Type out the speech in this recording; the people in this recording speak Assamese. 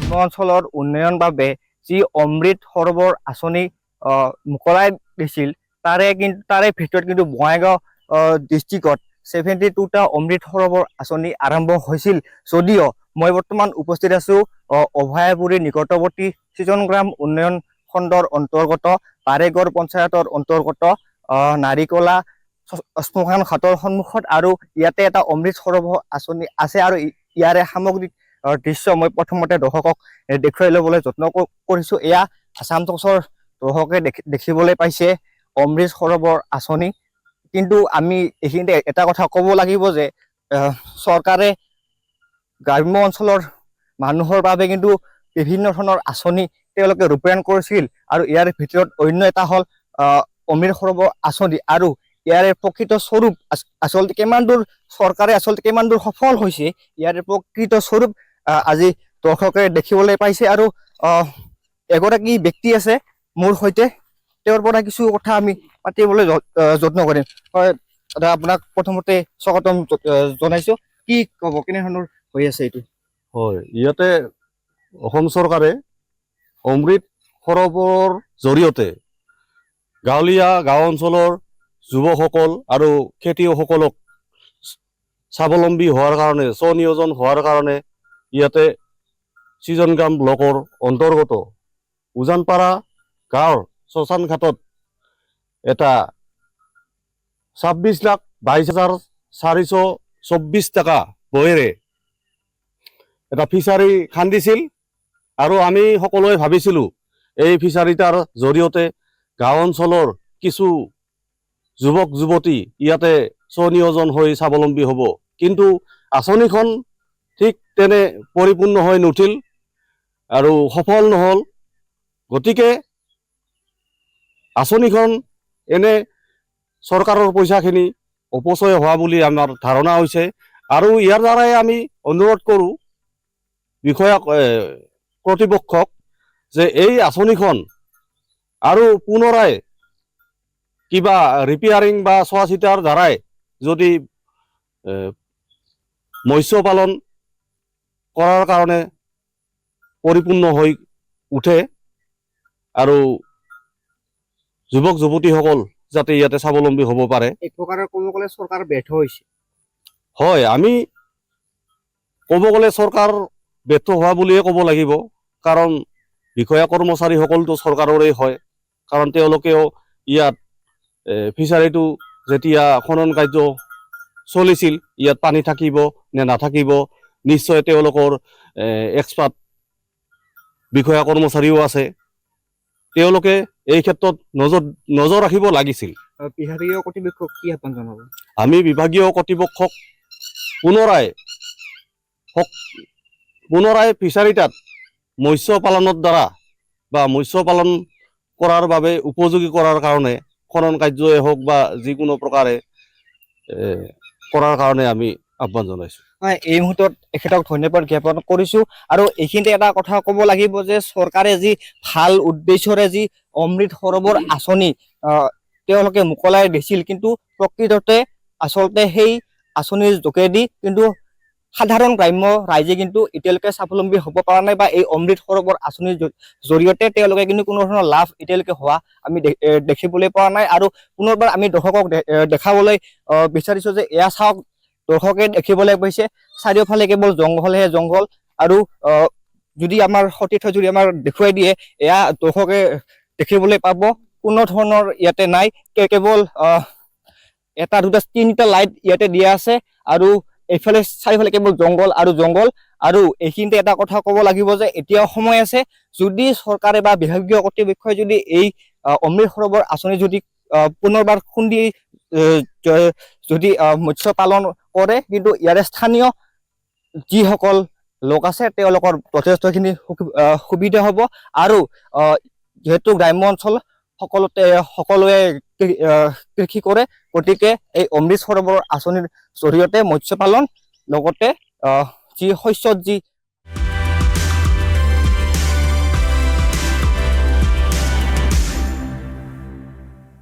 গ্ৰাম্য অঞ্চলৰ উন্নয়নৰ বাবে যি অমৃত সৰোবৰ আঁচনি মুকলাই দিছিল তাৰে ভিতৰত কিন্তু বঙাইগাঁও ডিষ্ট্ৰিক্টত 72টা অমৃত সৰোবৰ আঁচনি আৰম্ভ হৈছিল যদিও মই বৰ্তমান উপস্থিত আছো অভয়াপুৰীৰ নিকটৱৰ্তী সৃজনগ্ৰাম উন্নয়ন খণ্ডৰ অন্তৰ্গত বাৰেগড় পঞ্চায়তৰ অন্তৰ্গত নাৰিকলা শ্মশান ঘাটৰ সন্মুখত আৰু ইয়াতে এটা অমৃত সৰোবৰ আঁচনি আছে আৰু ইয়াৰে সামগ্ৰিক দৃশ্য মই প্ৰথমতে দৰ্শকক দেখুৱাই ল'বলৈ যত্ন কৰিছো। এয়া আছাম টকছৰ দৰ্শকে দেখিবলৈ পাইছে অমৃত সৰোবৰ আঁচনি। কিন্তু আমি এইখিনিতে এটা কথা ক'ব লাগিব যে চৰকাৰে গ্ৰাম্য অঞ্চলৰ মানুহৰ বাবে কিন্তু বিভিন্ন ধৰণৰ আঁচনি তেওঁলোকে ৰূপায়ণ কৰিছিল আৰু ইয়াৰ ভিতৰত অন্য এটা হ'ল অমৃত সৰোবৰ আঁচনি। আৰু ইয়াৰে প্ৰকৃত স্বৰূপ আচলতে কিমান দূৰ সফল হৈছে ইয়াৰে প্ৰকৃত স্বৰূপ আজি দৰ্শকে দেখিবলৈ পাইছে। আৰু এগৰাকী ব্যক্তি আছে মোৰ সৈতে, তেওঁৰ পৰা কিছু কথা আমি পাতিবলৈ যত্ন কৰিম। হয় দাদা, আপোনাক প্ৰথমতে স্বাগতম জনাইছো। কি ক'ব, কেনেধৰণৰ হৈ আছে এইটো? হয়, ইয়াতে অসম চৰকাৰে অমৃত সৰোবৰৰ জৰিয়তে গাঁৱলীয়া গাঁও অঞ্চলৰ যুৱকসকল আৰু খেতিয়কসকলক স্বাৱলম্বী হোৱাৰ কাৰণে স্বনিয়োজন হোৱাৰ কাৰণে ইয়াতে সৃজনগ্ৰাম ব্লকৰ অন্তৰ্গত উজানপাৰা গাঁৱৰ শ্মশান ঘাটত এটা 26,22,424 টকা বয়েৰে এটা ফিচাৰী খান্দিছিল আৰু আমি সকলোৱে ভাবিছিলোঁ এই ফিচাৰীটাৰ জৰিয়তে গাঁও অঞ্চলৰ কিছু যুৱক যুৱতী ইয়াতে স্বনিয়োজন হৈ স্বাৱলম্বী হ'ব। কিন্তু আঁচনিখন ঠিক তেনে পৰিপূৰ্ণ হৈ নুঠিল আৰু সফল নহ'ল। গতিকে আঁচনিখন এনে চৰকাৰৰ পইচাখিনি অপচয় হোৱা বুলি আমাৰ ধাৰণা হৈছে। আৰু ইয়াৰ দ্বাৰাই আমি অনুৰোধ কৰোঁ বিষয়া কৰ্তৃপক্ষক যে এই আঁচনিখন আৰু পুনৰাই কিবা ৰিপেয়াৰিং বা চোৱা চিতাৰ দ্বাৰাই যদি মৎস্য পালন কৰাৰ কাৰণে পৰিপূৰ্ণ হৈ উঠে আৰু যুৱক যুৱতীসকল যাতে ইয়াতে স্বাৱলম্বী হ'ব পাৰে। এক প্ৰকাৰৰ ক'ব গ'লে চৰকাৰ ব্যৰ্থ হৈছে। হয়, আমি ক'ব গ'লে চৰকাৰ ব্যৰ্থ হোৱা বুলিয়ে ক'ব লাগিব, কাৰণ বিষয়া কৰ্মচাৰীসকলতো চৰকাৰৰে হয়। কাৰণ তেওঁলোকেও ইয়াত ফিচাৰীটো যেতিয়া খনন কাৰ্য চলিছিল ইয়াত পানী থাকিব নে নাথাকিব, নিশ্চয় তেওঁলোকৰ এক্সপাৰ্ট বিষয়া কৰ্মচাৰীও আছে, তেওঁলোকে এই ক্ষেত্ৰত নজৰ ৰাখিব লাগিছিল। বিভাগীয় কৰ্তৃপক্ষক কি আহ্বান জনাব? আমি বিভাগীয় কৰ্তৃপক্ষক পুনৰাই ফিচাৰীটাত মৎস্য পালনৰ দ্বাৰা বা মৎস্য পালন কৰাৰ বাবে উপযোগী কৰাৰ কাৰণে খনন কাৰ্যই হওক বা যিকোনো প্ৰকাৰে কৰাৰ কাৰণে আমি আহ্বান জনাইছোঁ। এই মুহূৰ্তত এখেতক ধন্যবাদ জ্ঞাপন কৰিছোঁ। আৰু এইখিনিতে এটা কথা ক'ব লাগিব যে চৰকাৰে যি ভাল উদ্দেশ্যৰে যি অমৃত সৰোবৰ আঁচনি তেওঁলোকে মুকলাই দিছিল, কিন্তু প্ৰকৃততে আচলতে সেই আঁচনিৰ যোগেদি কিন্তু সাধাৰণ গ্ৰাম্য ৰাইজে কিন্তু এতিয়ালৈকে স্বাৱলম্বী হ'ব পৰা নাই, বা এই অমৃত সৰোবৰ আঁচনিৰ জৰিয়তে তেওঁলোকে কিন্তু কোনো ধৰণৰ লাভ এতিয়ালৈকে হোৱা আমি দেখিবলৈ পোৱা নাই। আৰু পুনৰবাৰ আমি দৰ্শকক দেখাবলৈ বিচাৰিছোঁ যে এয়া চাওক, দৰ্শকে দেখিবলৈ পাইছে চাৰিওফালে কেৱল জংঘলহে জংঘল। আৰু যদি আমাৰ সতীৰ্থ যদি আমাৰ দেখুৱাই দিয়ে, এয়া দৰ্শকে দেখিবলৈ পাব কোনো ধৰণৰ ইয়াতে নাই, কেৱল এটা দুটা তিনিটা লাইট ইয়াতে দিয়া আছে আৰু এইফালে চাৰিওফালে কেৱল জংঘল আৰু জংঘল। আৰু এইখিনিতে এটা কথা ক'ব লাগিব যে এতিয়াও সময় আছে, যদি চৰকাৰে বা বিভাগীয় কৰ্তৃপক্ষই যদি এই অমৃত সৰোবৰ আঁচনি যদি পুনৰবাৰ খুন্দি যদি মৎস্য পালন কৰে, কিন্তু ইয়াৰে স্থানীয় যিসকল লোক আছে তেওঁলোকৰ যথেষ্টখিনি সুবিধা হ'ব। আৰু যিহেতু গ্ৰাম্য অঞ্চল সকলোৱে কৃষি কৰে, গতিকে এই অমৃত সৰোবৰ আঁচনিৰ জৰিয়তে মৎস্য পালন লগতে যি শস্যত যি